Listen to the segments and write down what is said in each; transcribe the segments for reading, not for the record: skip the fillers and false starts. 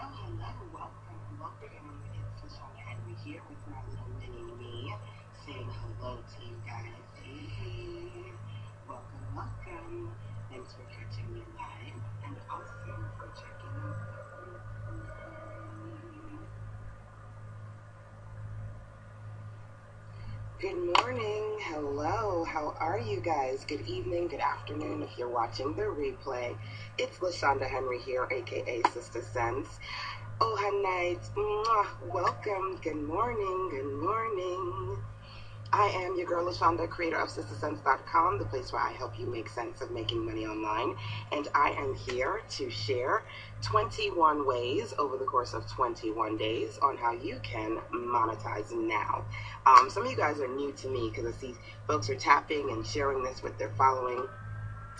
Welcome. It's LaShanda Henry here with my little mini me saying hello to you guys. Hey, welcome. Thanks for catching me live and awesome for checking out the replay. Good morning. Hello. How are you guys? Good evening, good afternoon if you're watching the replay. It's LaShanda Henry here, aka Sister Sense. Oh, nights. Welcome. Good morning. I am your girl LaShanda, creator of SisterSense.com, the place where I help you make sense of making money online. And I am here to share 21 ways over the course of 21 days on how you can monetize now. Some of you guys are new to me because I see folks are tapping and sharing this with their following.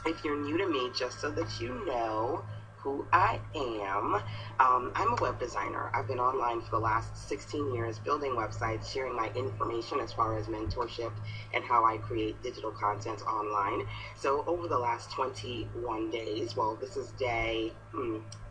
If you're new to me, just so that you know who I am, I'm a web designer. I've been online for the last 16 years building websites, sharing my information as far as mentorship and how I create digital content online. So over the last 21 days, well, this is day,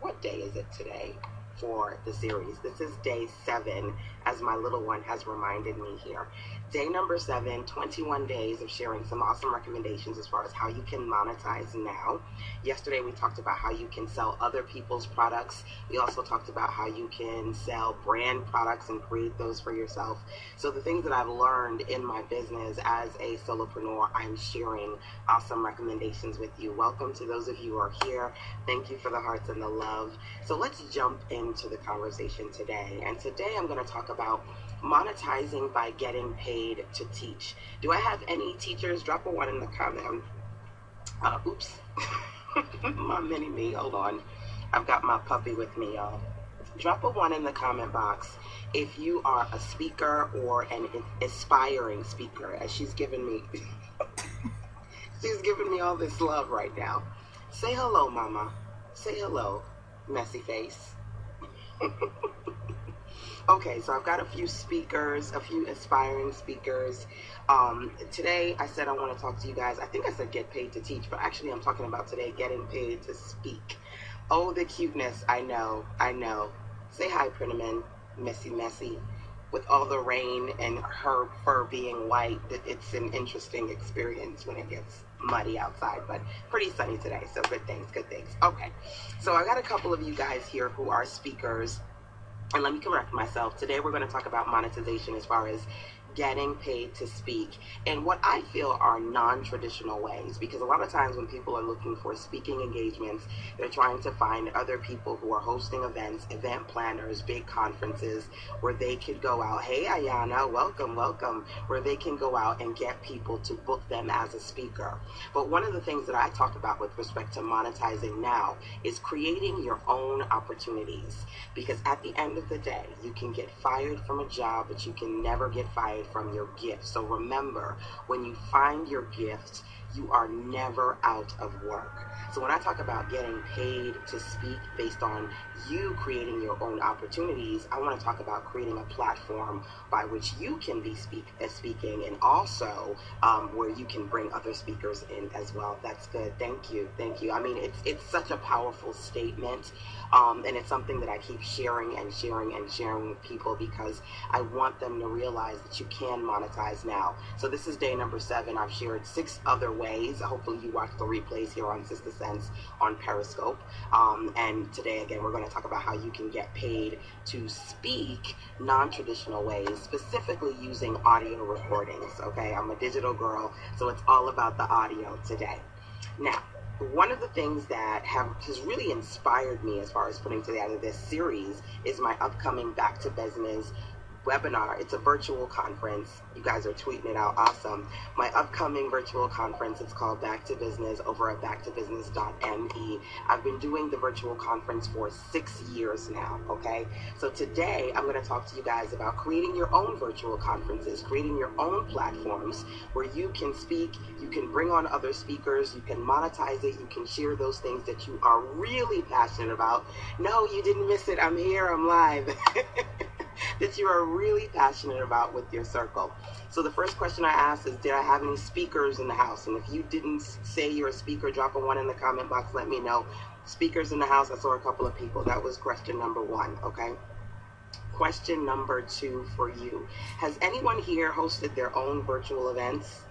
what day is it today for the series? This is day 7, as my little one has reminded me here. Day number 7, 21 days of sharing some awesome recommendations as far as how you can monetize now. Yesterday we talked about how you can sell other people's products. We also talked about how you can sell brand products and create those for yourself. So the things that I've learned in my business as a solopreneur, I'm sharing awesome recommendations with you. Welcome to those of you who are here. Thank you for the hearts and the love. So let's jump into the conversation today. And today I'm going to talk about monetizing by getting paid to teach. Do I have any teachers? Drop a 1 in the comment. Oops. My mini me. Hold on. I've got my puppy with me, y'all. Drop a 1 in the comment box if you are a speaker or an aspiring speaker, as she's giving me all this love right now. Say hello, mama. Say hello, messy face. Okay, so I've got a few speakers, a few aspiring speakers. Today I said I want to talk to you guys. I think I said get paid to teach, but actually I'm talking about today getting paid to speak. Oh, the cuteness. I know. Say hi, Prinneman. Messy. With all the rain and her fur being white, it's an interesting experience when it gets muddy outside, but pretty sunny today, so good things. Okay, so I got a couple of you guys here who are speakers. And let me correct myself. Today we're going to talk about monetization as far as getting paid to speak and what I feel are non-traditional ways, because a lot of times when people are looking for speaking engagements, they're trying to find other people who are hosting events, event planners, big conferences where they could go out. Hey Ayana, welcome, where they can go out and get people to book them as a speaker. But one of the things that I talk about with respect to monetizing now is creating your own opportunities, because at the end of the day, you can get fired from a job, but you can never get fired from your gift. So remember, when you find your gift, you are never out of work. So when I talk about getting paid to speak based on you creating your own opportunities, I want to talk about creating a platform by which you can be speaking, and also where you can bring other speakers in as well. That's good. Thank you. I mean, it's such a powerful statement, and it's something that I keep sharing with people, because I want them to realize that you can monetize now. So this is day number 7. I've shared 6 other ways. Hopefully you watch the replays here on Sister Sense on Periscope. And today, again, we're going to talk about how you can get paid to speak non-traditional ways, specifically using audio recordings. Okay, I'm a digital girl, so it's all about the audio today. Now, one of the things that has really inspired me as far as putting together this series is my upcoming Back to Business webinar. It's a virtual conference. You guys are tweeting it out. Awesome. My upcoming virtual conference, it's called Back to Business over at backtobusiness.me. I've been doing the virtual conference for 6 years now, okay? So today I'm going to talk to you guys about creating your own virtual conferences, creating your own platforms where you can speak, you can bring on other speakers, you can monetize it, you can share those things that you are really passionate about. No, you didn't miss it. I'm here. I'm live. That you are really passionate about with your circle. So the first question I asked is, did I have any speakers in the house? And if you didn't say you're a speaker, drop a 1 in the comment box. Let me know. Speakers in the house, I saw a couple of people. That was question number 1, okay? Question number 2 for you. Has anyone here hosted their own virtual events?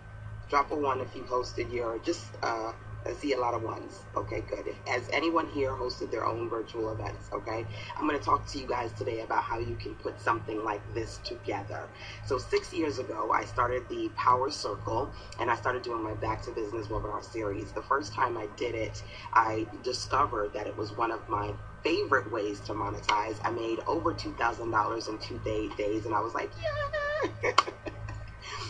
Drop a 1 if you hosted your, I see a lot of 1s. Okay, good. Has anyone here hosted their own virtual events? Okay, I'm going to talk to you guys today about how you can put something like this together. So 6 years ago, I started the Power Circle, and I started doing my Back to Business webinar series. The first time I did it, I discovered that it was one of my favorite ways to monetize. I made over $2,000 in 2 days, and I was like, yeah!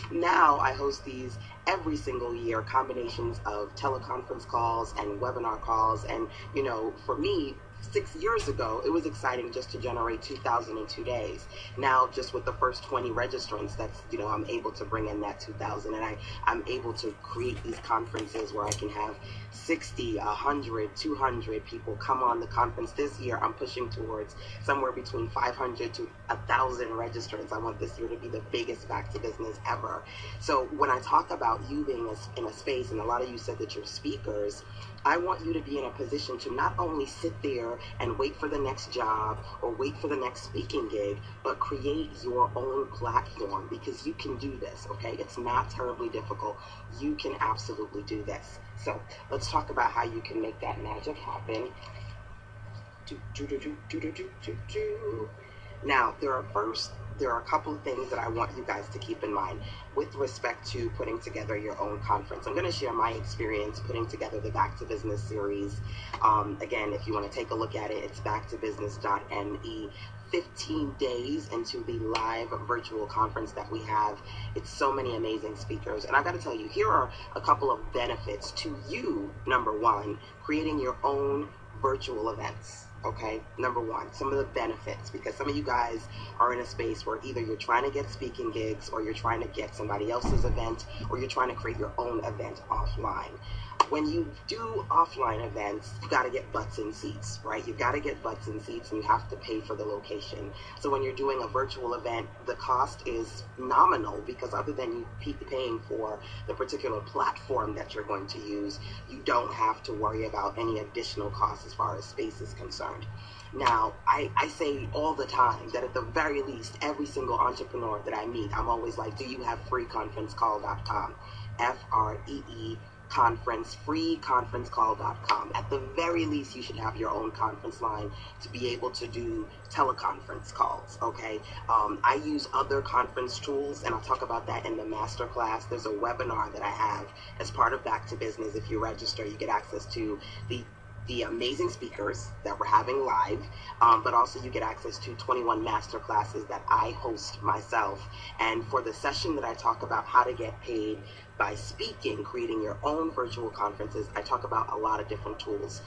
Now I host these every single year, combinations of teleconference calls and webinar calls. And, you know, for me, 6 years ago, it was exciting just to generate 2,000 in 2 days. Now, just with the first 20 registrants, that's, you know, I'm able to bring in that 2,000, and I'm able to create these conferences where I can have 60, 100, 200 people come on the conference. This year, I'm pushing towards somewhere between 500 to 1,000 registrants. I want this year to be the biggest Back to Business ever. So when I talk about you being in a space, and a lot of you said that you're speakers, I want you to be in a position to not only sit there and wait for the next job or wait for the next speaking gig, but create your own platform, because you can do this, okay? It's not terribly difficult. You can absolutely do this. So let's talk about how you can make that magic happen. Now, there are a couple of things that I want you guys to keep in mind with respect to putting together your own conference. I'm going to share my experience putting together the Back to Business series. Again, if you want to take a look at it, it's backtobusiness.me. 15 days into the live virtual conference that we have. It's so many amazing speakers. And I got to tell you, here are a couple of benefits to you. Number 1, creating your own virtual events. Okay, number 1, some of the benefits, because some of you guys are in a space where either you're trying to get speaking gigs, or you're trying to get somebody else's event, or you're trying to create your own event offline. When you do offline events, you got to get butts in seats, right? You got to get butts in seats, and you have to pay for the location. So when you're doing a virtual event, the cost is nominal, because other than you paying for the particular platform that you're going to use, you don't have to worry about any additional costs as far as space is concerned. Now, I say all the time that at the very least, every single entrepreneur that I meet, I'm always like, do you have freeconferencecall.com? Free freeconferencecall.com. At the very least, you should have your own conference line to be able to do teleconference calls, okay? I use other conference tools, and I'll talk about that in the masterclass. There's a webinar that I have as part of Back to Business. If you register, you get access to the amazing speakers that we're having live, but also you get access to 21 master classes that I host myself. And for the session that I talk about how to get paid by speaking, creating your own virtual conferences, I talk about a lot of different tools.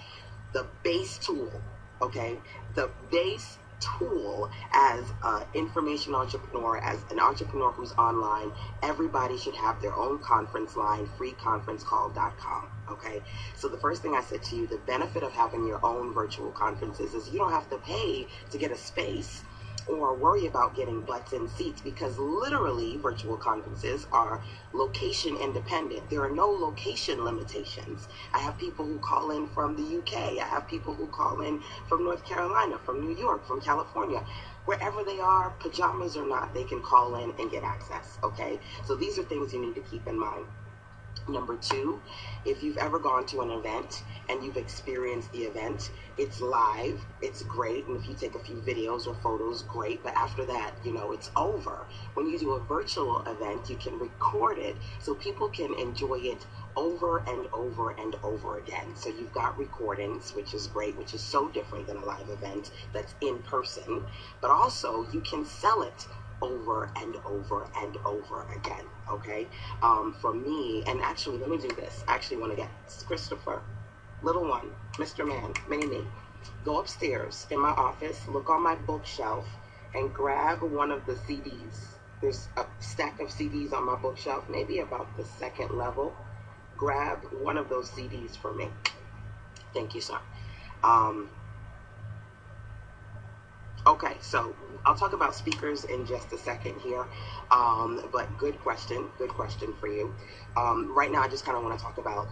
The base tool, okay, the base tool as an information entrepreneur, as an entrepreneur who's online, everybody should have their own conference line, freeconferencecall.com. Okay, so the first thing I said to you, the benefit of having your own virtual conferences is you don't have to pay to get a space or worry about getting butts in seats, because literally virtual conferences are location independent. There are no location limitations. I have people who call in from the UK. I have people who call in from North Carolina, from New York, from California. Wherever they are, pajamas or not, they can call in and get access, okay? So these are things you need to keep in mind. Number 2, if you've ever gone to an event and you've experienced the event, it's live, it's great, and if you take a few videos or photos, great, but after that, you know, it's over. When you do a virtual event, you can record it so people can enjoy it over and over and over again. So you've got recordings, which is great, which is so different than a live event that's in person, but also you can sell it over and over and over again, okay? For me, and actually, let me do this. I actually want to get Christopher, little one, Mr. Man, mini-me. Go upstairs in my office, look on my bookshelf, and grab one of the CDs. There's a stack of CDs on my bookshelf, maybe about the second level. Grab one of those CDs for me. Thank you, sir. Okay, so I'll talk about speakers in just a second here, but good question for you. Right now, I just kind of want to talk about,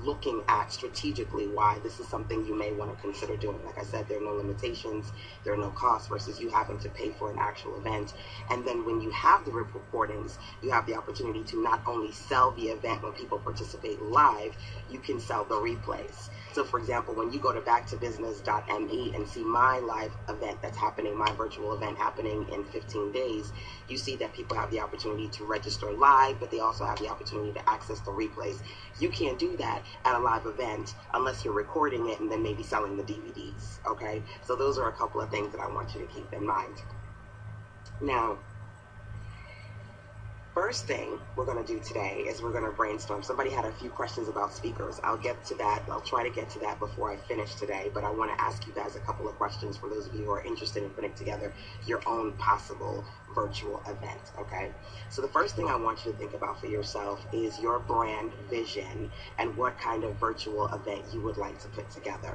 looking at strategically why this is something you may want to consider doing. Like I said, there are no limitations, there are no costs versus you having to pay for an actual event. And then when you have the recordings, you have the opportunity to not only sell the event when people participate live, you can sell the replays. So for example, when you go to backtobusiness.me and see my live event that's happening, my virtual event happening in 15 days, you see that people have the opportunity to register live, but they also have the opportunity to access the replays. You can't do that at a live event unless you're recording it and then maybe selling the DVDs, okay? So those are a couple of things that I want you to keep in mind. Now, first thing we're going to do today is we're going to brainstorm. Somebody had a few questions about speakers. I'll get to that. I'll try to get to that before I finish today, but I want to ask you guys a couple of questions for those of you who are interested in putting together your own possible virtual event, okay? So the first thing I want you to think about for yourself is your brand vision and what kind of virtual event you would like to put together.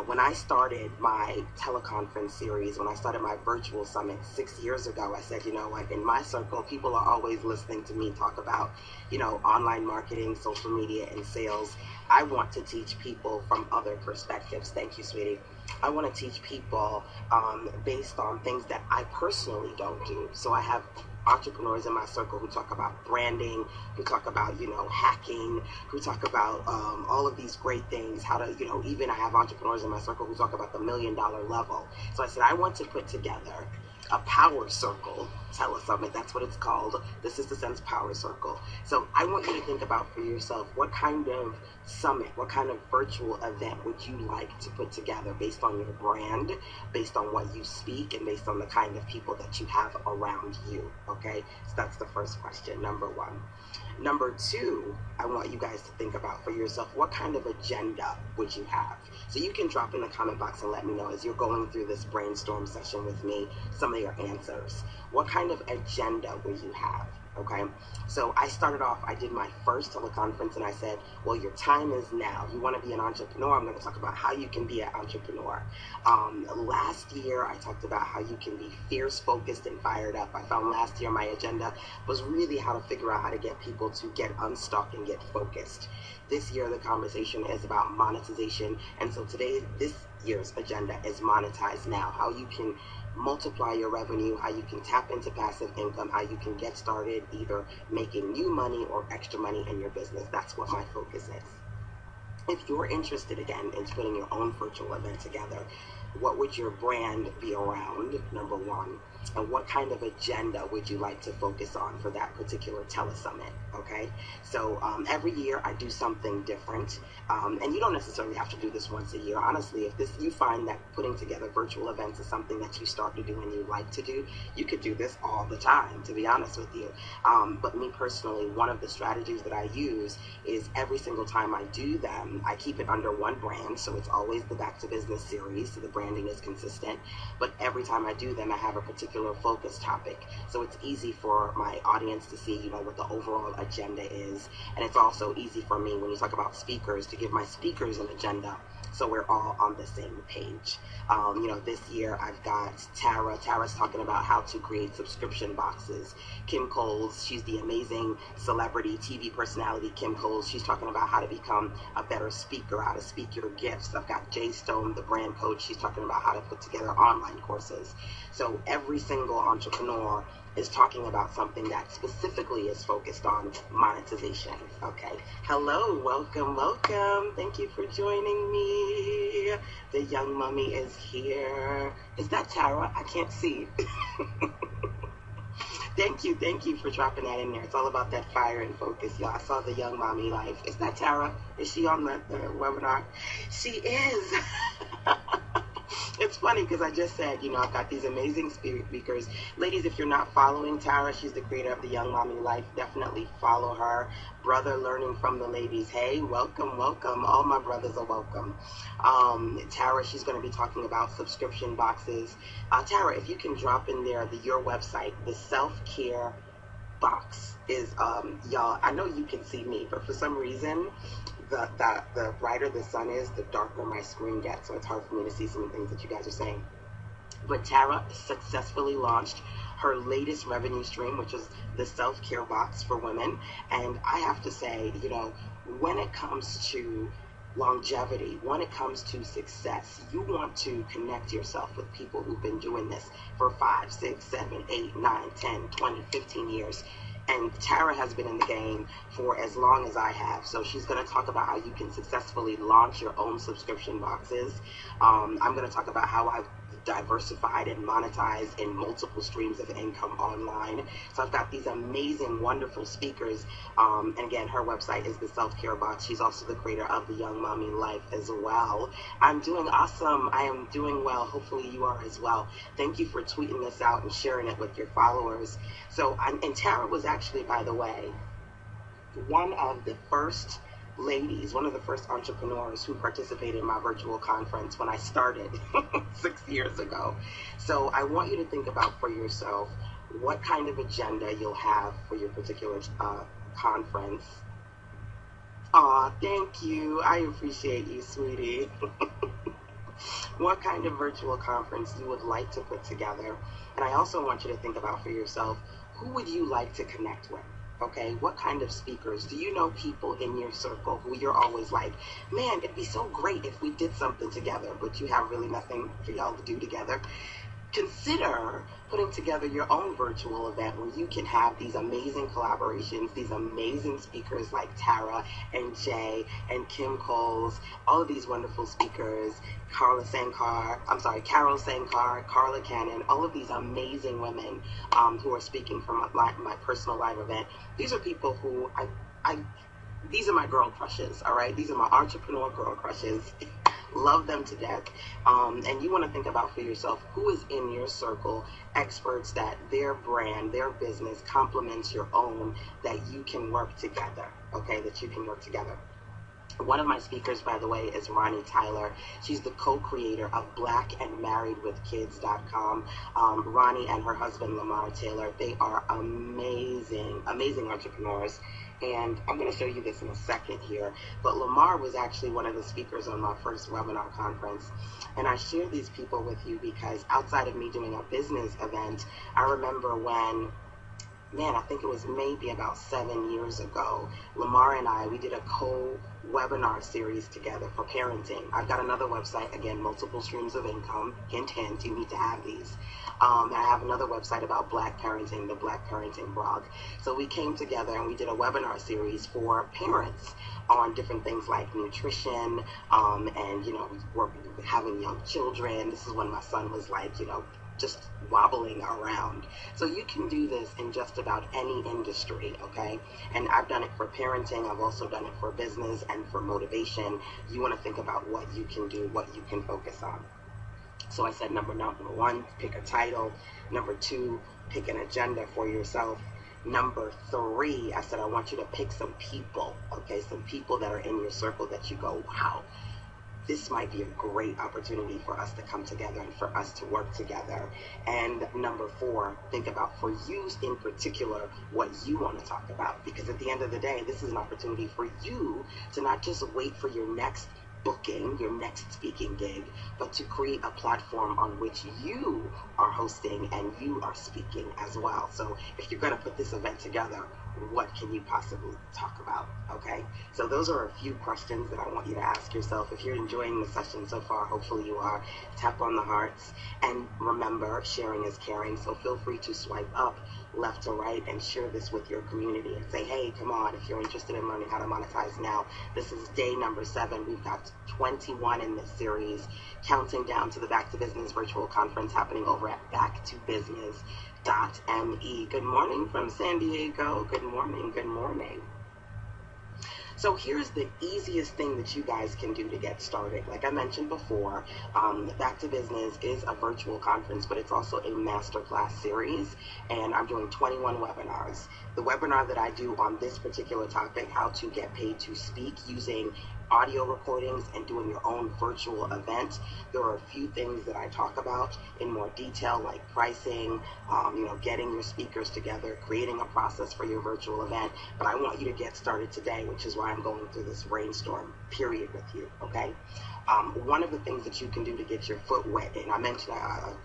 When I started my teleconference series, when I started my virtual summit 6 years ago, I said, you know what, in my circle, people are always listening to me talk about, online marketing, social media, and sales. I want to teach people from other perspectives. Thank you, sweetie. I want to teach people based on things that I personally don't do. So I have entrepreneurs in my circle who talk about branding, who talk about, hacking, who talk about all of these great things, how to, even I have entrepreneurs in my circle who talk about the $1 million level. So I said, I want to put together a power circle, TeleSummit, that's what it's called, the Sister Sense Power Circle. So I want you to think about for yourself, what kind of summit, what kind of virtual event would you like to put together based on your brand, based on what you speak, and based on the kind of people that you have around you, okay? So that's the first question, number one. Number two, I want you guys to think about for yourself, what kind of agenda would you have? So you can drop in the comment box and let me know as you're going through this brainstorm session with me, some of your answers. What kind of agenda would you have? Okay, so I started off, I did my first teleconference and I said, well, your time is now. You want to be an entrepreneur? I'm going to talk about how you can be an entrepreneur. Last year, I talked about how you can be fierce, focused, and fired up. I found last year my agenda was really how to figure out how to get people to get unstuck and get focused. This year, the conversation is about monetization. And so today, this year's agenda is Monetize Now, how you can multiply your revenue, how you can tap into passive income, how you can get started either making new money or extra money in your business. That's what my focus is. If you're interested again in putting your own virtual event together, what would your brand be around, number one? And what kind of agenda would you like to focus on for that particular TeleSummit, okay? So every year I do something different, and you don't necessarily have to do this once a year. Honestly, if you find that putting together virtual events is something that you start to do and you like to do, you could do this all the time, to be honest with you. But me personally, one of the strategies that I use is every single time I do them, I keep it under one brand, so it's always the Back to Business series, so the branding is consistent, but every time I do them, I have a particular focus topic, so it's easy for my audience to see, what the overall agenda is, and it's also easy for me when you talk about speakers to give my speakers an agenda, so we're all on the same page. This year I've got Tara's talking about how to create subscription boxes. Kim Coles, she's the amazing celebrity TV personality Kim Coles, she's talking about how to become a better speaker, how to speak your gifts. I've got Jay Stone, the brand coach, she's talking about how to put together online courses. So every single entrepreneur is talking about something that specifically is focused on monetization, okay? Hello, welcome. Thank you for joining me. The young mummy is here. Is that Tara? I can't see. Thank you for dropping that in there. It's all about that fire and focus, y'all. I saw the young mommy life. Is that Tara? Is she on the webinar? She is. It's funny because I just said, I've got these amazing speakers. Ladies, if you're not following Tara, she's the creator of the Young Mommy Life. Definitely follow her. Brother Learning from the Ladies. Hey, welcome. All my brothers are welcome. Tara, she's going to be talking about subscription boxes. Tara, if you can drop in there your website, the self-care box is, y'all, I know you can see me, but for some reason, the brighter the sun is, the darker my screen gets, so it's hard for me to see some of the things that you guys are saying. But Tara successfully launched her latest revenue stream, which is the self-care box for women. And I have to say, when it comes to longevity, when it comes to success, you want to connect yourself with people who've been doing this for 5, 6, 7, 8, 9, 10, 20, 15 years. And Tara has been in the game for as long as I have. So she's going to talk about how you can successfully launch your own subscription boxes. I'm going to talk about how I've diversified and monetized in multiple streams of income online. So I've got these amazing, wonderful speakers. And again, her website is the Self-Care Box. She's also the creator of the Young Mommy Life as well. I'm doing awesome. I am doing well. Hopefully you are as well. Thank you for tweeting this out and sharing it with your followers. So, and Tara was actually, by the way, one of the first ladies, one of the first entrepreneurs who participated in my virtual conference when I started 6 years ago. So I want you to think about for yourself what kind of agenda you'll have for your particular conference. Aw, thank you. I appreciate you, sweetie. What kind of virtual conference you would like to put together. And I also want you to think about for yourself, who would you like to connect with? Okay, what kind of speakers? Do you know people in your circle who you're always like, man, it'd be so great if we did something together, but you have really nothing for y'all to do together? Consider putting together your own virtual event where you can have these amazing collaborations, these amazing speakers like Tara and Jay and Kim Coles, all of these wonderful speakers, Carol Sankar, Carla Cannon, all of these amazing women who are speaking from my personal live event. These are people who these are my girl crushes, all right? These are my entrepreneur girl crushes. Love them to death. And you want to think about for yourself, who is in your circle, experts that their brand, their business complements your own, that you can work together, okay, that you can work together. One of my speakers, by the way, is Ronnie Tyler. She's the co-creator of blackandmarriedwithkids.com. Ronnie and her husband, Lamar Taylor, they are amazing, amazing entrepreneurs. And I'm going to show you this in a second here. But Lamar was actually one of the speakers on my first webinar conference. And I share these people with you because outside of me doing a business event, I remember when, I think it was maybe about 7 years ago, Lamar and we did a co-webinar series together for parenting. I've got another website, again, multiple streams of income. Hint, hint, you need to have these. And I have another website about Black parenting, the Black Parenting blog. So we came together and we did a webinar series for parents on different things like nutrition, and, having young children. This is when my son was like, just wobbling around. So you can do this in just about any industry, okay? And I've done it for parenting. I've also done it for business and for motivation. You want to think about what you can do, what you can focus on. So I said, number one, pick a title. Number two, pick an agenda for yourself. Number three, I said, I want you to pick some people, okay? Some people that are in your circle that you go, wow, this might be a great opportunity for us to come together and for us to work together. And number four, think about, for you in particular, what you want to talk about. Because at the end of the day, this is an opportunity for you to not just wait for your next booking, your next speaking gig, but to create a platform on which you are hosting and you are speaking as well. So if you're going to put this event together, what can you possibly talk about? Okay, so those are a few questions that I want you to ask yourself. If you're enjoying the session so far, hopefully you are. Tap on the hearts, and remember, sharing is caring. So feel free to swipe up, left to right, and share this with your community and say, hey, come on, if you're interested in learning how to monetize now. This is day number 7. We've got 21 in this series, counting down to the Back to Business virtual conference happening over at backtobusiness.me. Good morning from San Diego. Good morning. Good morning. So here's the easiest thing that you guys can do to get started. Like I mentioned before, Back to Business is a virtual conference, but it's also a masterclass series, and I'm doing 21 webinars. The webinar that I do on this particular topic, how to get paid to speak using audio recordings and doing your own virtual event, there are a few things that I talk about in more detail, like pricing, getting your speakers together, creating a process for your virtual event. But I want you to get started today, which is why I'm going through this brainstorm period with you, okay? One of the things that you can do to get your foot wet, and I mentioned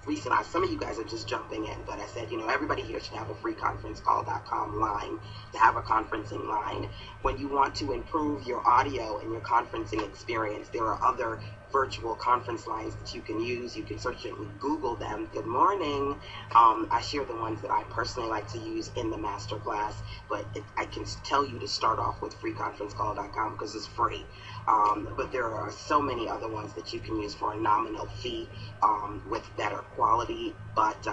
recently, some of you guys are just jumping in, but I said, everybody here should have a free conferencecall.com line to have a conferencing line. When you want to improve your audio and your conferencing experience, there are other virtual conference lines that you can use. You can search it and Google them. Good morning. I share the ones that I personally like to use in the masterclass, but I can tell you to start off with freeconferencecall.com because it's free. But there are so many other ones that you can use for a nominal fee with better quality. But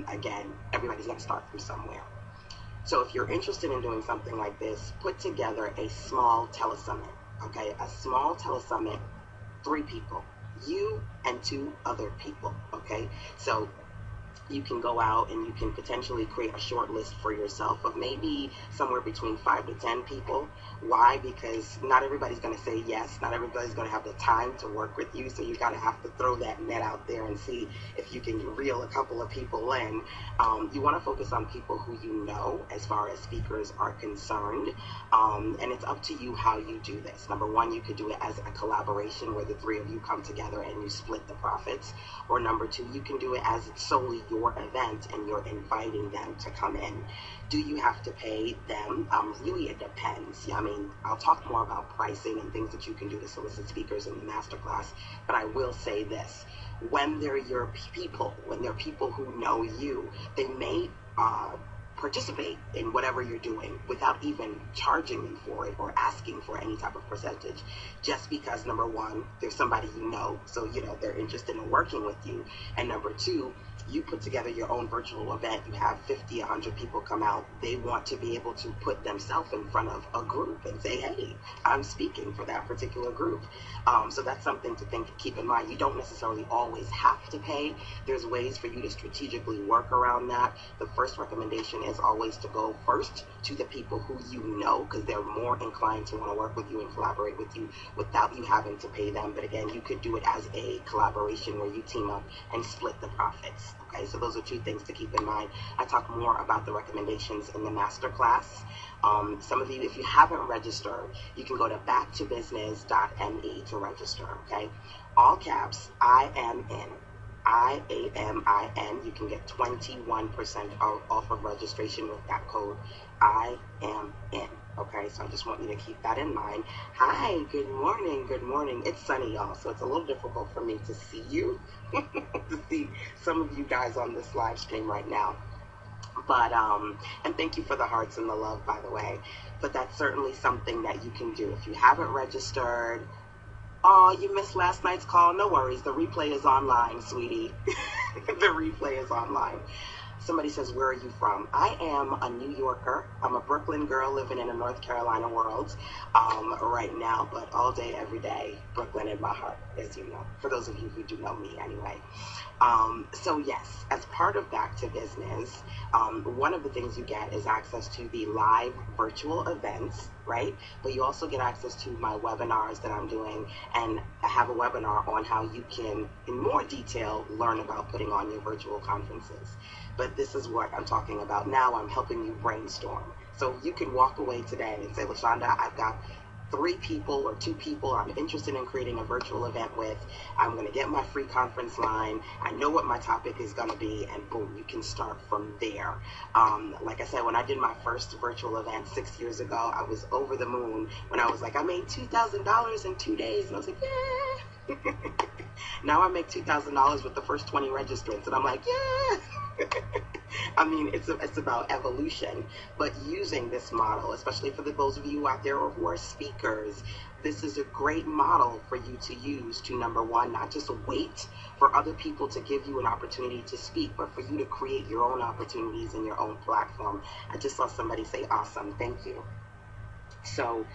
again, everybody's going to start from somewhere. So if you're interested in doing something like this, put together a small TeleSummit, okay? A small TeleSummit, 3 people, you and 2 other people, okay? So you can go out and you can potentially create a short list for yourself of maybe somewhere between 5 to 10 people. Why? Because not everybody's going to say yes. Not everybody's going to have the time to work with you. So you got to have to throw that net out there and see if you can reel a couple of people in. You want to focus on people who you know as far as speakers are concerned. And it's up to you how you do this. Number one, you could do it as a collaboration where the 3 of you come together and you split the profits. Or number 2, you can do it as solely your event and you're inviting them to come in. Do you have to pay them? Really, it depends. I mean, I'll talk more about pricing and things that you can do to solicit speakers in the masterclass, but I will say this. When they're your people, when they're people who know you, they may participate in whatever you're doing without even charging you for it or asking for any type of percentage, just because number one, there's somebody you know, so they're interested in working with you, and number 2, you put together your own virtual event, you have 50, 100 people come out, they want to be able to put themselves in front of a group and say, hey, I'm speaking for that particular group. So that's something to keep in mind. You don't necessarily always have to pay. There's ways for you to strategically work around that. The first recommendation is always to go first to the people who you know, because they're more inclined to want to work with you and collaborate with you without you having to pay them. But again, you could do it as a collaboration where you team up and split the profits. Okay, so those are 2 things to keep in mind. I talk more about the recommendations in the masterclass. Some of you, if you haven't registered, you can go to backtobusiness.me to register, okay? All caps, IAMIN. IAMIN. You can get 21% off of registration with that code, IAMIN. Okay, so I just want you to keep that in mind. Hi, good morning, good morning. It's sunny, y'all, so it's a little difficult for me to see you, to see some of you guys on this live stream right now. But, and thank you for the hearts and the love, by the way. But that's certainly something that you can do. If you haven't registered, oh, you missed last night's call, no worries. The replay is online, sweetie. The replay is online. Somebody says, where are you from? I am a New Yorker. I'm a Brooklyn girl living in the North Carolina world right now, but all day, every day, Brooklyn in my heart, as you know, for those of you who do know me anyway. So yes, as part of Back to Business, one of the things you get is access to the live virtual events, right? But you also get access to my webinars that I'm doing, and I have a webinar on how you can, in more detail, learn about putting on your virtual conferences. But this is what I'm talking about now. I'm helping you brainstorm. So you can walk away today and say, LaShanda, I've got 3 people or 2 people I'm interested in creating a virtual event with. I'm going to get my free conference line. I know what my topic is going to be, and boom, you can start from there. Like I said, when I did my first virtual event 6 years ago, I was over the moon when I was like, I made $2,000 in 2 days, and I was like, yeah. Now I make $2,000 with the first 20 registrants, and I'm like, yeah. I mean, it's about evolution, but using this model, especially for those of you out there who are speakers, this is a great model for you to use to, number one, not just wait for other people to give you an opportunity to speak, but for you to create your own opportunities and your own platform. I just saw somebody say, awesome, thank you. So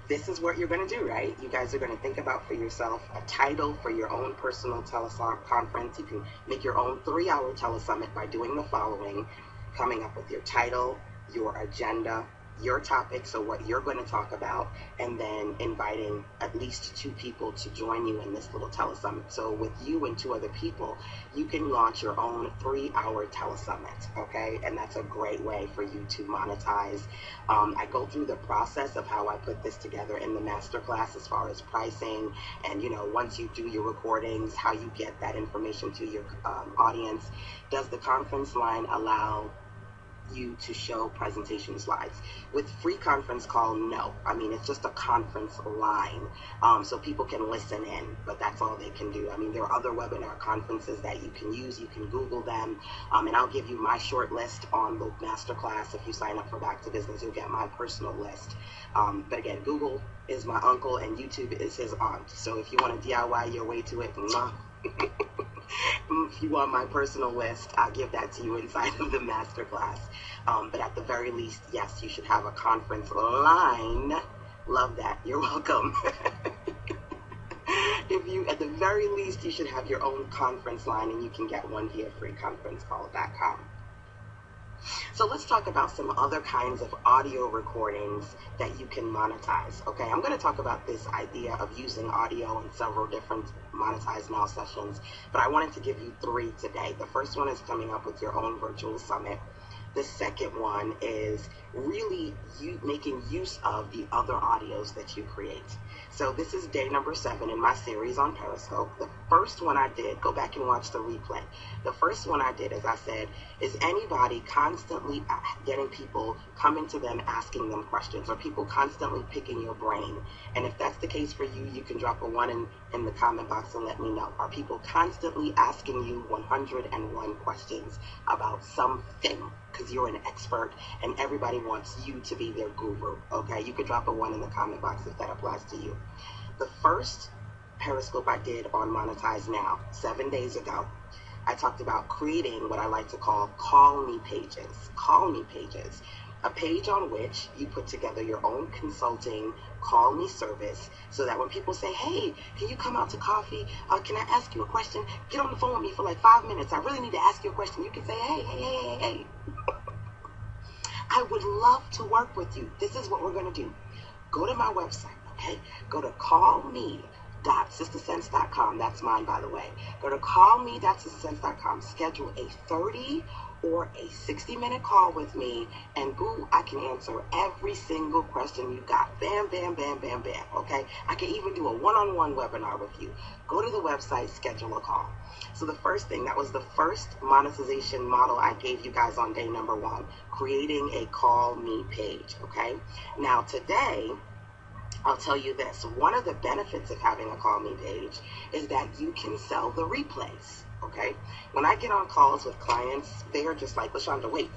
this is what you're going to do, right? You guys are going to think about for yourself a title for your own personal teleconference. You can make your own 3-hour telesummit by doing the following: coming up with your title, your agenda, your topic, so what you're going to talk about, and then inviting at least 2 people to join you in this little telesummit. So with you and 2 other people, you can launch your own 3-hour telesummit, okay? And that's a great way for you to monetize. I go through the process of how I put this together in the masterclass as far as pricing, and once you do your recordings, how you get that information to your audience. Does the conference line allow you to show presentation slides? With free conference call, no. I mean, it's just a conference line, so people can listen in, but that's all they can do. I mean, there are other webinar conferences that you can use. You can Google them, and I'll give you my short list on the masterclass. If you sign up for Back to Business, you'll get my personal list. But again, Google is my uncle and YouTube is his aunt. So if you want to DIY your way to it, if you want my personal list, I'll give that to you inside of the masterclass. But at the very least, yes, you should have a conference line. Love that. You're welcome. At the very least, you should have your own conference line, and you can get one via freeconferencecall.com. So let's talk about some other kinds of audio recordings that you can monetize. Okay, I'm going to talk about this idea of using audio in several different Monetize Now sessions, but I wanted to give you 3 today. The first one is coming up with your own virtual summit. The second one is really you making use of the other audios that you create. So this is day number 7 in my series on Periscope. The first one I did, go back and watch the replay. The first one I did, as I said, is anybody constantly getting people coming to them asking them questions, or people constantly picking your brain? And if that's the case for you, you can drop a 1 in the comment box and let me know. Are people constantly asking you 101 questions about something? Because you're an expert and everybody wants you to be their guru. Okay, you could drop a 1 in the comment box if that applies to you. The first Periscope I did on Monetize Now 7 days ago, I talked about creating what I like to call me pages. Call me pages. A page on which you put together your own consulting call me service, so that when people say, hey, can you come out to coffee? Can I ask you a question? Get on the phone with me for like 5 minutes. I really need to ask you a question. You can say, hey. I would love to work with you. This is what we're going to do. Go to my website, okay? Go to callme.sistersense.com. That's mine, by the way. Go to callme.sistersense.com. Schedule a 30 or a 60-minute call with me, and boo, I can answer every single question you got. Bam, bam, bam, bam, bam, okay? I can even do a one-on-one webinar with you. Go to the website, schedule a call. So the first thing, that was the first monetization model I gave you guys on day number 1, creating a call me page, okay? Now today, I'll tell you this. One of the benefits of having a call me page is that you can sell the replays. Okay, when I get on calls with clients, they are just like, LaShanda, wait.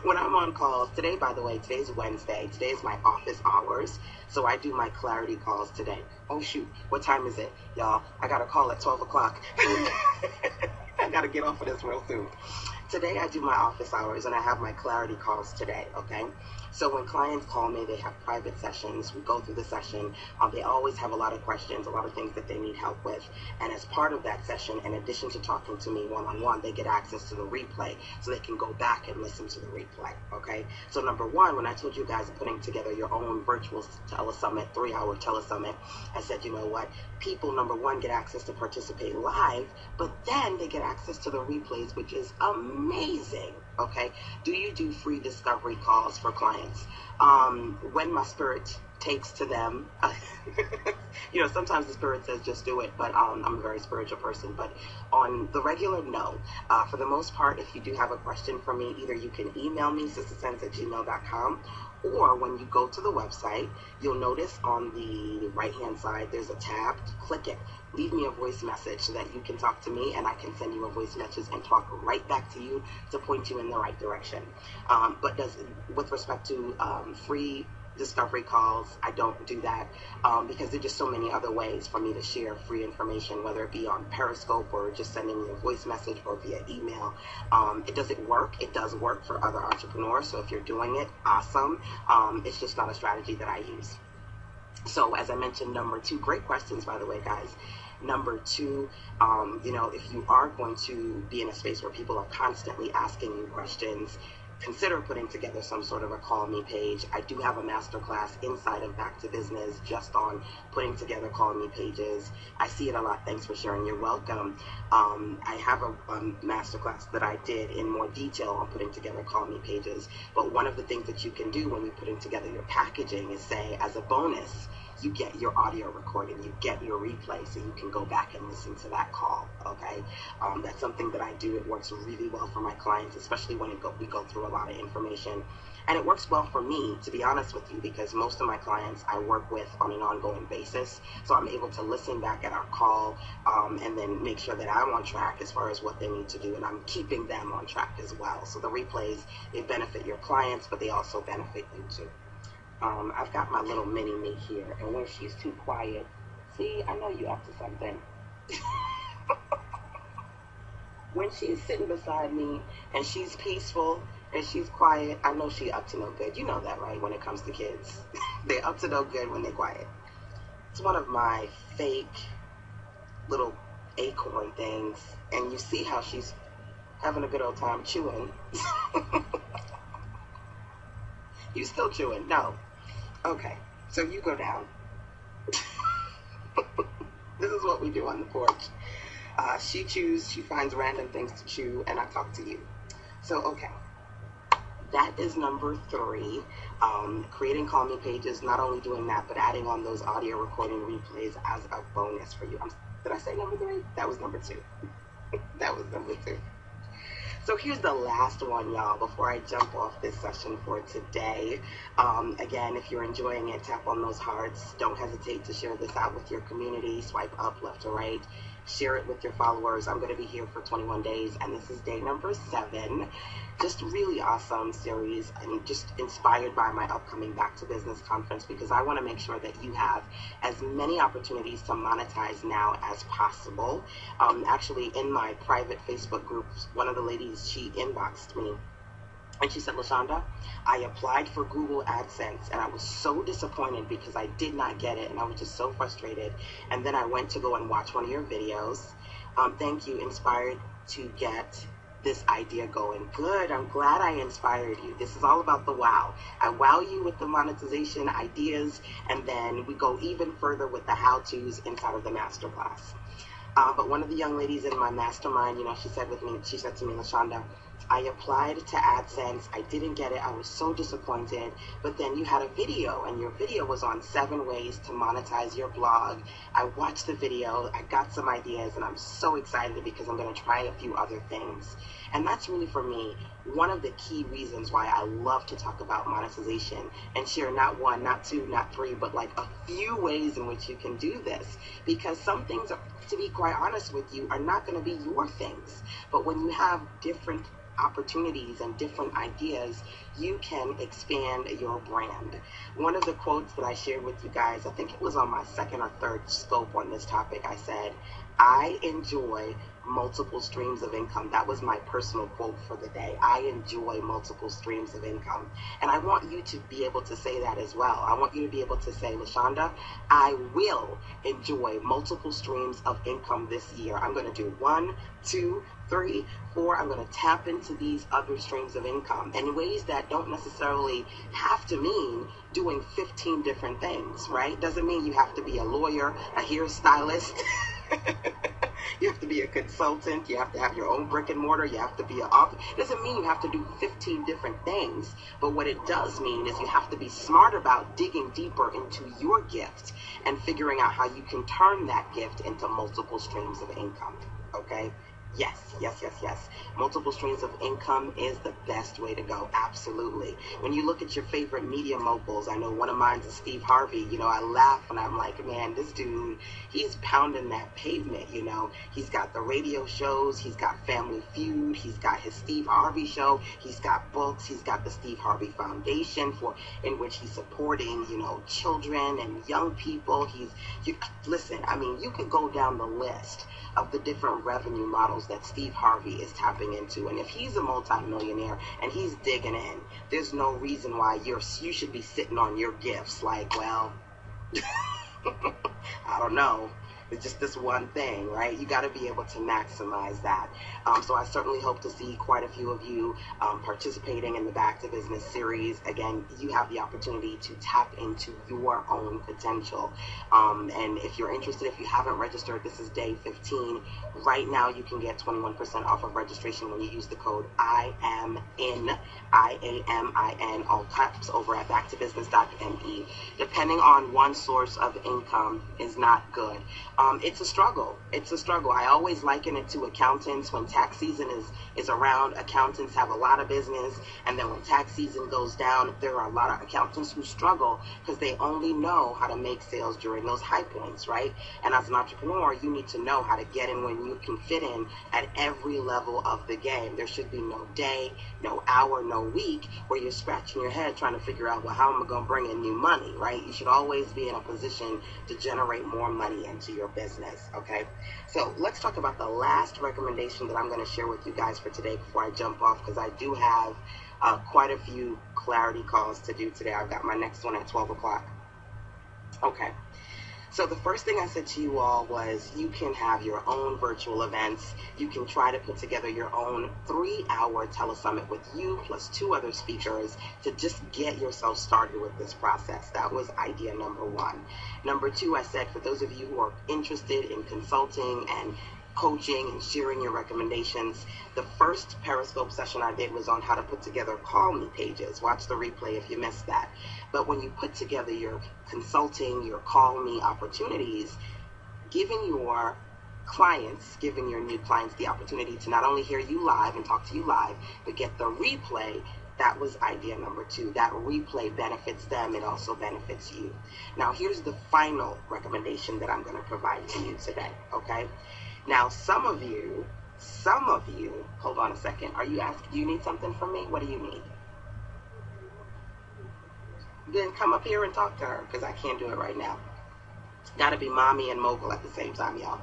When I'm on calls, today, by the way, today's Wednesday. Today's my office hours, so I do my clarity calls today. Oh, shoot, what time is it, y'all? I got a call at 12 o'clock. I got to get off of this real soon. Today, I do my office hours, and I have my clarity calls today, okay? So when clients call me, they have private sessions. We go through the session. They always have a lot of questions, a lot of things that they need help with. And as part of that session, in addition to talking to me one-on-one, they get access to the replay, so they can go back and listen to the replay, okay? So number 1, when I told you guys putting together your own virtual TeleSummit, 3-hour TeleSummit, I said, you know what? People, number 1, get access to participate live, but then they get access to the replays, which is amazing. Okay, do you do free discovery calls for clients? When my spirit takes to them, sometimes the spirit says just do it, but I'm a very spiritual person. But on the regular, no. For the most part, if you do have a question for me, either you can email me, sistersense@gmail.com, or when you go to the website, you'll notice on the right-hand side, there's a tab. Click it. Leave me a voice message so that you can talk to me, and I can send you a voice message and talk right back to you to point you in the right direction. But with respect to free discovery calls, I don't do that because there are just so many other ways for me to share free information, whether it be on Periscope or just sending me a voice message or via email. It doesn't work. It does work for other entrepreneurs, so if you're doing it, awesome. It's just not a strategy that I use. So as I mentioned, number 2, great questions, by the way, guys. Number 2, if you are going to be in a space where people are constantly asking you questions, consider putting together some sort of a call me page. I do have a masterclass inside of Back to Business just on putting together call me pages. I see it a lot. Thanks for sharing. You're welcome. I have a masterclass that I did in more detail on putting together call me pages. But one of the things that you can do when you're putting together your packaging is say, as a bonus, you get your audio recording, you get your replay, so you can go back and listen to that call, okay? That's something that I do. It works really well for my clients, especially when we go through a lot of information. And it works well for me, to be honest with you, because most of my clients I work with on an ongoing basis. So I'm able to listen back at our call and then make sure that I'm on track as far as what they need to do, and I'm keeping them on track as well. So the replays, they benefit your clients, but they also benefit you too. I've got my little mini-me here, and when she's too quiet, see, I know you up to something. When she's sitting beside me, and she's peaceful, and she's quiet, I know she's up to no good. You know that, right, when it comes to kids. They're up to no good when they're quiet. It's one of my fake little acorn things, and you see how she's having a good old time chewing. You still chewing? No. Okay, so you go down. This is what we do on the porch. She chews, she finds random things to chew, and I talk to you. So, okay. That is number 3. Creating call me pages, not only doing that, but adding on those audio recording replays as a bonus for you. Did I say number 3? That was number 2. That was number 2. So here's the last one, y'all, before I jump off this session for today. Again, if you're enjoying it, tap on those hearts. Don't hesitate to share this out with your community. Swipe up, left or right. Share it with your followers. I'm going to be here for 21 days, and this is day number 7. Just really awesome series, and just inspired by my upcoming Back to Business conference, because I want to make sure that you have as many opportunities to monetize now as possible. Actually, in my private Facebook group, one of the ladies, she inboxed me, and she said, LaShanda, I applied for Google AdSense, and I was so disappointed because I did not get it, and I was just so frustrated. And then I went to go and watch one of your videos. Thank you, inspired to get this idea going. Good, I'm glad I inspired you. This is all about the wow. I wow you with the monetization ideas, and then we go even further with the how-tos inside of the masterclass. But one of the young ladies in my mastermind, she said to me, LaShanda, I applied to AdSense. I didn't get it. I was so disappointed. But then you had a video, and your video was on 7 ways to monetize your blog. I watched the video. I got some ideas, and I'm so excited because I'm going to try a few other things. And that's really, for me, one of the key reasons why I love to talk about monetization and share not 1, not 2, not 3, but like a few ways in which you can do this. Because some things, to be quite honest with you, are not going to be your things. But when you have different opportunities and different ideas, you can expand your brand. One of the quotes that I shared with you guys, I think it was on my 2nd or 3rd scope on this topic, I said, I enjoy multiple streams of income. That was my personal quote for the day. I enjoy multiple streams of income. And I want you to be able to say that as well. I want you to be able to say, LaShanda, I will enjoy multiple streams of income this year. I'm going to do 1, 2, 3, 4. I'm going to tap into these other streams of income in ways that don't necessarily have to mean doing 15 different things, right? Doesn't mean you have to be a lawyer, a hairstylist. You have to be a consultant. You have to have your own brick and mortar. You have to be an author. It doesn't mean you have to do 15 different things. But what it does mean is you have to be smart about digging deeper into your gift and figuring out how you can turn that gift into multiple streams of income. Okay? Yes. Multiple streams of income is the best way to go. Absolutely. When you look at your favorite media moguls, I know one of mine is Steve Harvey. I laugh and I'm like, man, this dude, he's pounding that pavement. He's got the radio shows. He's got Family Feud. He's got his Steve Harvey show. He's got books. He's got the Steve Harvey Foundation in which he's supporting, children and young people. Listen, you could go down the list of the different revenue models that Steve Harvey is tapping into. And if he's a multimillionaire and he's digging in, there's no reason why you should be sitting on your gifts like, well, I don't know. It's just this one thing, right? You got to be able to maximize that. So I certainly hope to see quite a few of you participating in the Back to Business series. Again, you have the opportunity to tap into your own potential. And if you're interested, if you haven't registered, this is day 15. Right now, you can get 21% off of registration when you use the code IAMIN, all caps, over at backtobusiness.me. Depending on one source of income is not good. It's a struggle. I always liken it to accountants. When tax season is around, accountants have a lot of business, and then when tax season goes down, there are a lot of accountants who struggle because they only know how to make sales during those high points, right? And as an entrepreneur, you need to know how to get in when you can fit in at every level of the game. There should be no day, no hour, no week where you're scratching your head trying to figure out, well, how am I going to bring in new money, right? You should always be in a position to generate more money into your business, okay? So let's talk about the last recommendation that I'm going to share with you guys for today before I jump off, because I do have quite a few clarity calls to do today. I've got my next one at 12 o'clock. Okay. So the first thing I said to you all was you can have your own virtual events. You can try to put together your own 3-hour TeleSummit with you plus 2 other speakers to just get yourself started with this process. That was idea number 1. Number 2, I said for those of you who are interested in consulting and coaching and sharing your recommendations, the first Periscope session I did was on how to put together call me pages. Watch the replay if you missed that. But when you put together your consulting, your call me opportunities, giving your new clients the opportunity to not only hear you live and talk to you live, but get the replay, that was idea number 2. That replay benefits them. It also benefits you. Now, here's the final recommendation that I'm going to provide to you today, okay? Now, some of you, hold on a second. Are you asking, do you need something from me? What do you need? Then come up here and talk to her, because I can't do it right now. Got to be mommy and mogul at the same time, y'all.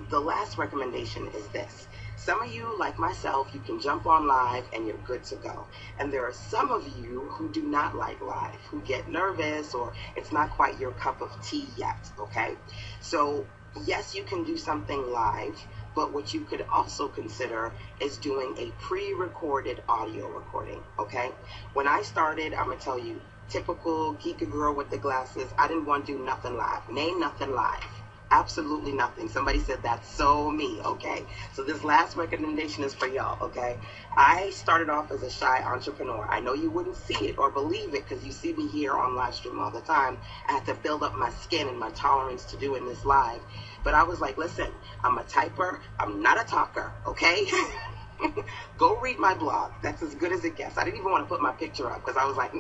The last recommendation is this. Some of you, like myself, you can jump on live and you're good to go. And there are some of you who do not like live, who get nervous, or it's not quite your cup of tea yet, okay? So yes, you can do something live, but what you could also consider is doing a pre-recorded audio recording, okay? When I started, I'm going to tell you, typical geeky girl with the glasses, I didn't want to do nothing live. Name nothing live. Absolutely nothing. Somebody said that's so me, okay? So this last recommendation is for y'all, okay? I started off as a shy entrepreneur. I know you wouldn't see it or believe it because you see me here on live stream all the time. I had to build up my skin and my tolerance to doing this live. But I was like, listen, I'm a typer. I'm not a talker, okay? Go read my blog. That's as good as it gets. I didn't even want to put my picture up because I was like,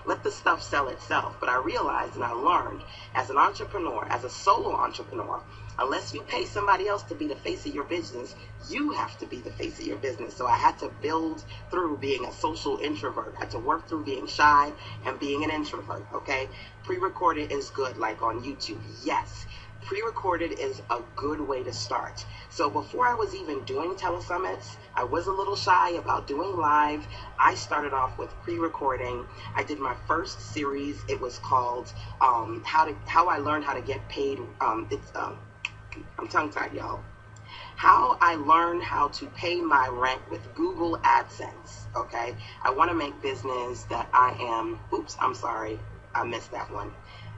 let the stuff sell itself. But I realized and I learned as an entrepreneur, as a solo entrepreneur, unless you pay somebody else to be the face of your business, you have to be the face of your business. So I had to build through being a social introvert. I had to work through being shy and being an introvert, okay? Pre-recorded is good, like on YouTube. Yes. Pre-recorded is a good way to start. So before I was even doing telesummits, I was a little shy about doing live. I started off with pre-recording. I did my first series. It was called How I Learned How to Get Paid. I'm tongue-tied, y'all. How I Learned How to Pay My Rent with Google AdSense. Okay, I want to make business that I am. Oops, I'm sorry, I missed that one.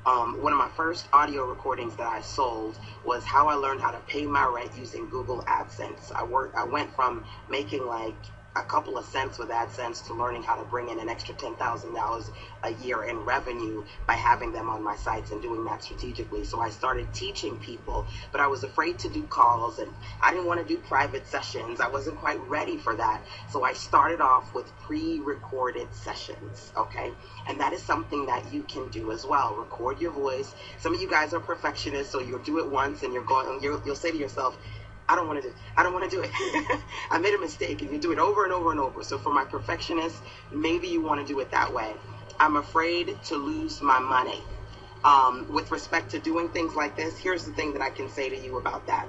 One of my first audio recordings that I sold was how I learned how to pay my rent using Google AdSense. I went from making like a couple of cents with AdSense to learning how to bring in an extra $10,000 a year in revenue by having them on my sites and doing that strategically. So I started teaching people, but I was afraid to do calls and I didn't want to do private sessions. I wasn't quite ready for that. So I started off with pre-recorded sessions, okay? And that is something that you can do as well. Record your voice. Some of you guys are perfectionists, so you'll do it once and you'll say to yourself, I don't want to do it. I made a mistake, and you do it over and over and over. So for my perfectionists, maybe you want to do it that way. I'm afraid to lose my money. With respect to doing things like this, here's the thing that I can say to you about that.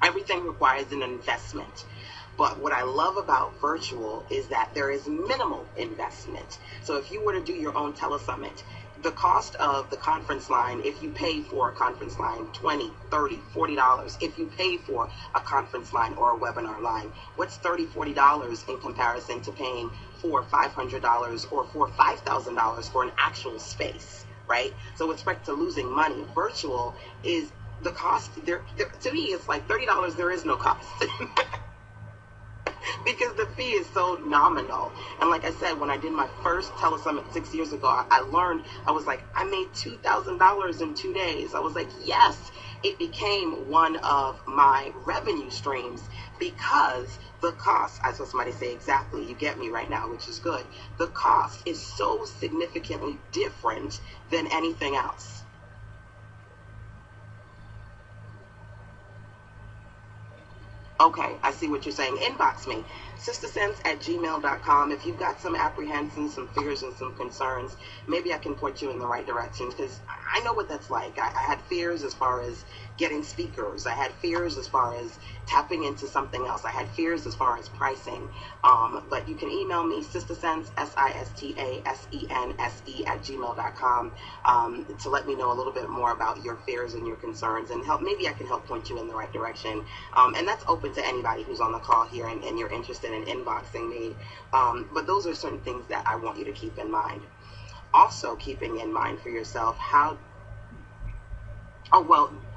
Everything requires an investment. But what I love about virtual is that there is minimal investment. So if you were to do your own TeleSummit, the cost of the conference line, if you pay for a conference line, $20, $30, $40. If you pay for a conference line or a webinar line, what's $30, $40 in comparison to paying for $500 or for $5,000 for an actual space, right? So with respect to losing money, virtual is the cost there. To me, it's like $30. There is no cost. Because the fee is so nominal. And like I said, when I did my first TeleSummit 6 years ago, I learned, I was like, I made $2,000 in 2 days. I was like, yes, it became one of my revenue streams because the cost, I saw somebody say exactly, you get me right now, which is good. The cost is so significantly different than anything else. Okay, I see what you're saying. Inbox me, sistersense@gmail.com. If you've got some apprehensions, some fears, and some concerns, maybe I can point you in the right direction, because I know what that's like. I had fears as far as getting speakers. I had fears as far as tapping into something else. I had fears as far as pricing. But you can email me, sistersense, sistasense, @gmail.com, to let me know a little bit more about your fears and your concerns, and maybe I can help point you in the right direction. And that's open to anybody who's on the call here and you're interested in inboxing me. But those are certain things that I want you to keep in mind. Also keeping in mind for yourself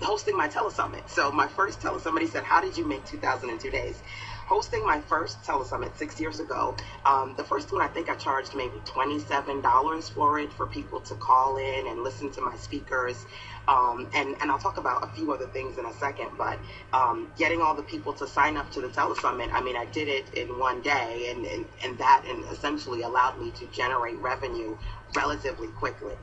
hosting my TeleSummit. So my first TeleSummit, he said, how did you make 2,000 in 2 days? Hosting my first TeleSummit 6 years ago, the first one, I think I charged maybe $27 for it, for people to call in and listen to my speakers. And I'll talk about a few other things in a second, but getting all the people to sign up to the TeleSummit, I mean, I did it in 1 day, and that essentially allowed me to generate revenue relatively quickly.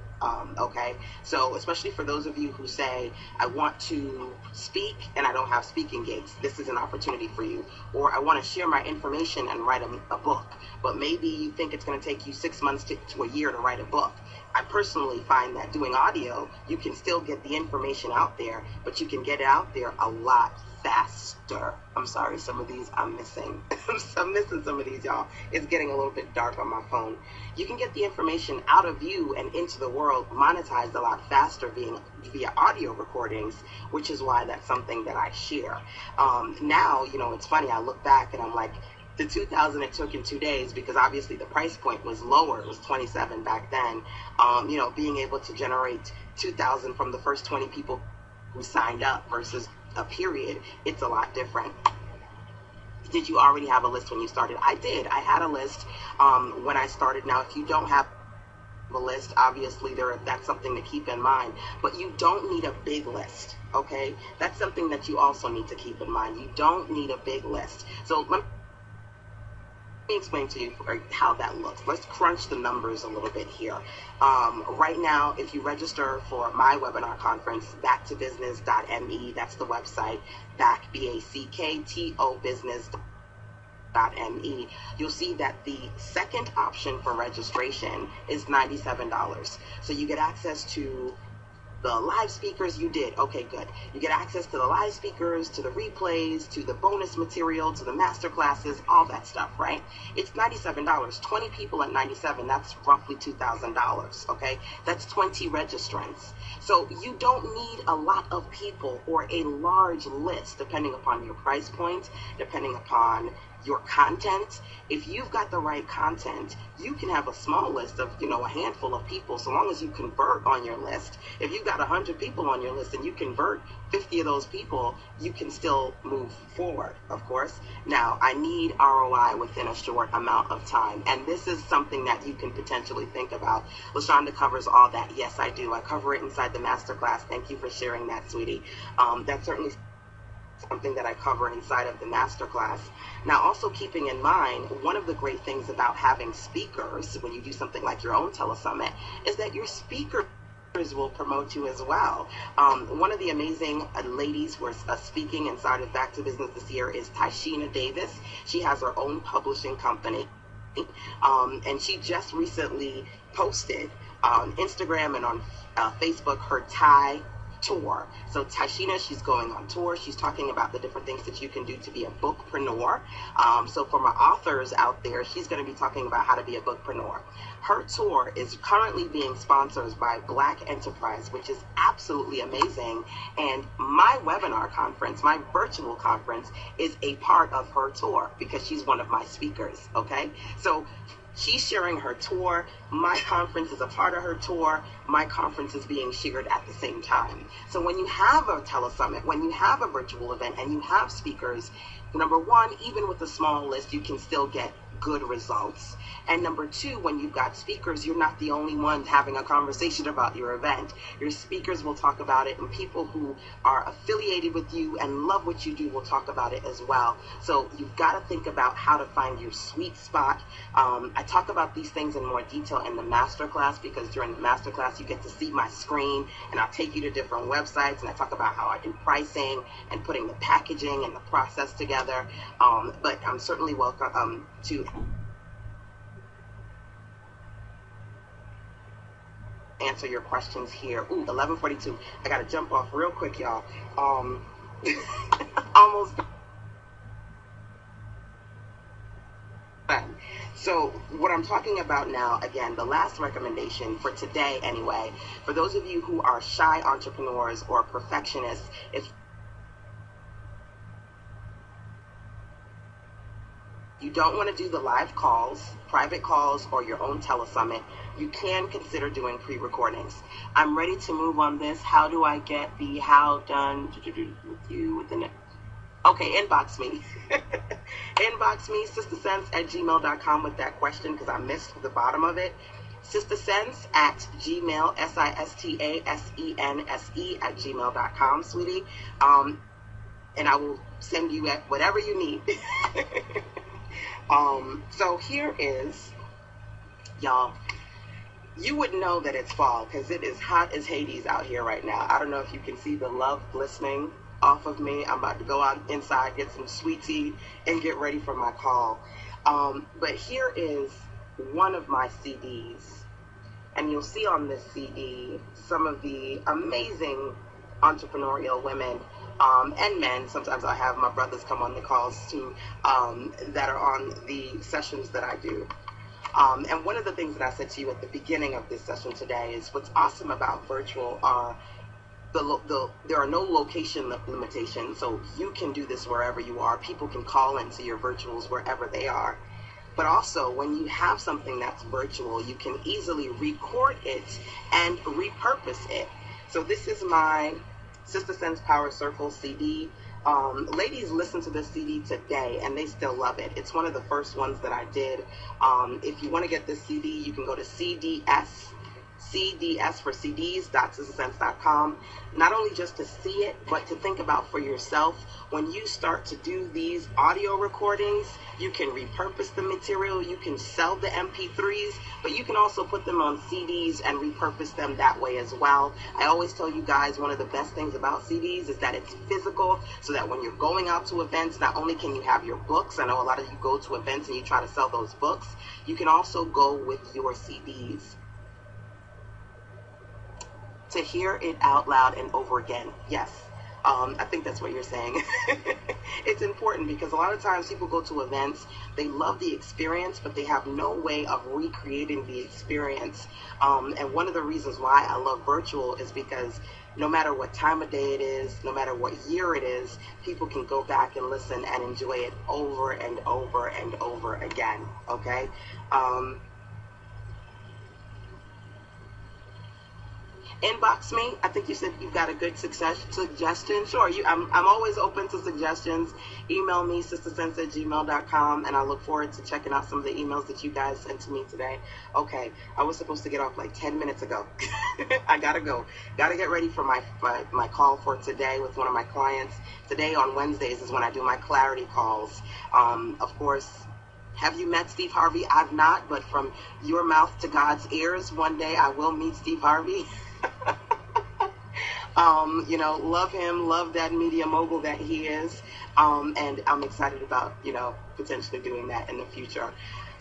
Okay, so especially for those of you who say, I want to speak and I don't have speaking gigs, this is an opportunity for you. Or I want to share my information and write a book, but maybe you think it's going to take you 6 months to a year to write a book. I personally find that doing audio, you can still get the information out there, but you can get it out there a lot faster. I'm sorry, some of these I'm missing. I'm missing some of these, y'all. It's getting a little bit dark on my phone. You can get the information out of you and into the world monetized a lot faster via audio recordings, which is why that's something that I share. Now, it's funny, I look back and I'm like, the 2,000 it took in 2 days, because obviously the price point was lower. It was 27 back then. Being able to generate 2,000 from the first 20 people who signed up versus a period, it's a lot different. Did you already have a list when you started? I did. I had a list when I started. Now, if you don't have a list, obviously that's something to keep in mind, but you don't need a big list. Okay, that's something that you also need to keep in mind. You don't need a big list. So let me explain to you how that looks. Let's crunch the numbers a little bit here. Right now, if you register for my webinar conference, backtobusiness.me, that's the website, BACKTO business.me, you'll see that the second option for registration is $97. So you get access to the live speakers. You did. Okay, good. You get access to the live speakers, to the replays, to the bonus material, to the master classes, all that stuff, right? It's $97. 20 people at $97, that's roughly $2,000, okay? That's 20 registrants. So you don't need a lot of people or a large list, depending upon your price point, depending upon your content. If you've got the right content, you can have a small list of, a handful of people, so long as you convert on your list. If you've got 100 people on your list and you convert 50 of those people, you can still move forward, of course. Now, I need ROI within a short amount of time, and this is something that you can potentially think about. LaShanda covers all that. Yes, I do. I cover it inside the masterclass. Thank you for sharing that, sweetie. That's certainly something that I cover inside of the masterclass. Now, also keeping in mind, one of the great things about having speakers when you do something like your own TeleSummit is that your speakers will promote you as well. One of the amazing ladies who are speaking inside of Back to Business this year is Tyshina Davis. She has her own publishing company, and she just recently posted on Instagram and on Facebook her tour. So Tashina, she's going on tour. She's talking about the different things that you can do to be a bookpreneur. So for my authors out there, she's going to be talking about how to be a bookpreneur. Her tour is currently being sponsored by Black Enterprise, which is absolutely amazing. And my webinar conference, my virtual conference, is a part of her tour because she's one of my speakers, okay? So she's sharing her tour. My conference is a part of her tour. My conference is being shared at the same time. So when you have a TeleSummit, when you have a virtual event and you have speakers, number one, even with a small list, you can still get good results. And number two, when you've got speakers, you're not the only ones having a conversation about your event. Your speakers will talk about it, and people who are affiliated with you and love what you do will talk about it as well. So you've got to think about how to find your sweet spot. I talk about these things in more detail in the masterclass, because during the masterclass you get to see my screen and I'll take you to different websites, and I talk about how I do pricing and putting the packaging and the process together. But I'm certainly welcome to answer your questions here. Ooh, 11:42. I gotta jump off real quick, y'all. Almost done. So what I'm talking about now, again, the last recommendation for today anyway, for those of you who are shy entrepreneurs or perfectionists, if you don't want to do the live calls, private calls, or your own TeleSummit, you can consider doing pre-recordings. I'm ready to move on this. How do I get the how done with you within it? Okay, inbox me. Inbox me, sistersense@gmail.com with that question, because I missed the bottom of it. sistersense@gmail, sistersense@gmail.com, sweetie. And I will send you whatever you need. So here is, y'all, you would know that it's fall because it is hot as Hades out here right now. I don't know if you can see the love glistening off of me. I'm about to go out inside, get some sweet tea, and get ready for my call. But here is one of my CDs. And you'll see on this CD some of the amazing entrepreneurial women and men. Sometimes I have my brothers come on the calls too, that are on the sessions that I do. And one of the things that I said to you at the beginning of this session today is what's awesome about virtual are there are no location limitations. So you can do this wherever you are. People can call into your virtuals wherever they are. But also, when you have something that's virtual, you can easily record it and repurpose it. So this is my Sister Sense Power Circle CD. Ladies listen to this CD today and they still love it. It's one of the first ones that I did. If you want to get this CD, you can go to CDS for CDs.sistersense.com. Not only just to see it, but to think about for yourself. When you start to do these audio recordings, you can repurpose the material, you can sell the MP3s, but you can also put them on CDs and repurpose them that way as well. I always tell you guys, one of the best things about CDs is that it's physical, so that when you're going out to events, not only can you have your books, I know a lot of you go to events and you try to sell those books, you can also go with your CDs. To hear it out loud and over again. Yes. I think that's what you're saying. It's important because a lot of times people go to events, they love the experience, but they have no way of recreating the experience. And one of the reasons why I love virtual is because no matter what time of day it is, no matter what year it is, people can go back and listen and enjoy it over and over and over again. Okay? Inbox me. I think you said you've got a good suggestion. Sure, I'm always open to suggestions. Email me, sistersense@gmail.com, and I look forward to checking out some of the emails that you guys sent to me today. Okay, I was supposed to get off like 10 minutes ago. I gotta go. Gotta get ready for my call for today with one of my clients. Today on Wednesdays is when I do my clarity calls. Of course, have you met Steve Harvey? I've not, but from your mouth to God's ears, one day I will meet Steve Harvey. Love him, love that media mogul that he is, and I'm excited about, potentially doing that in the future.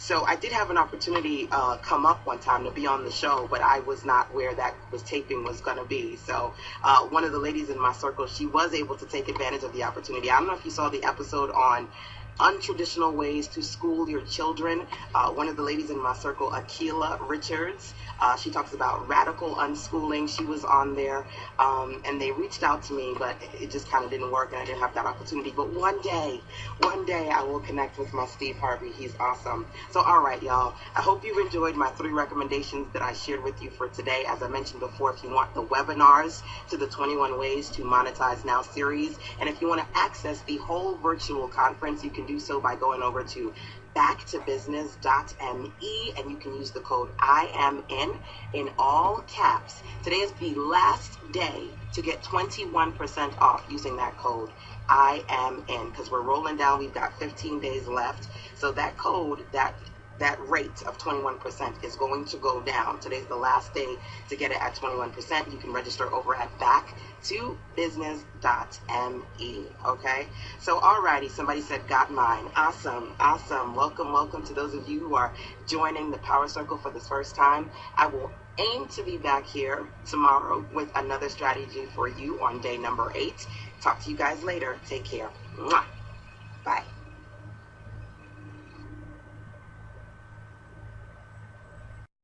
So I did have an opportunity come up one time to be on the show, but I was not where that was taping was going to be. So one of the ladies in my circle, she was able to take advantage of the opportunity. I don't know if you saw the episode on untraditional ways to school your children. One of the ladies in my circle, Akila Richards, she talks about radical unschooling. She was on there, and they reached out to me, but it just kind of didn't work, and I didn't have that opportunity. But one day I will connect with my Steve Harvey. He's awesome. So all right, y'all, I hope you enjoyed my 3 recommendations that I shared with you for today. As I mentioned before, if you want the webinars to the 21 Ways to Monetize Now series, and if you want to access the whole virtual conference, you can do so by going over to backtobusiness.me, and you can use the code IMN in all caps. Today is the last day to get 21% off using that code IMN, because we're rolling down. We've got 15 days left. So that code, that rate of 21% is going to go down. Today's the last day to get it at 21%. You can register over at backtobusiness.me. Okay? So alrighty, somebody said got mine. Awesome. Welcome to those of you who are joining the Power Circle for the first time. I will aim to be back here tomorrow with another strategy for you on day number 8. Talk to you guys later. Take care. Mwah. Bye.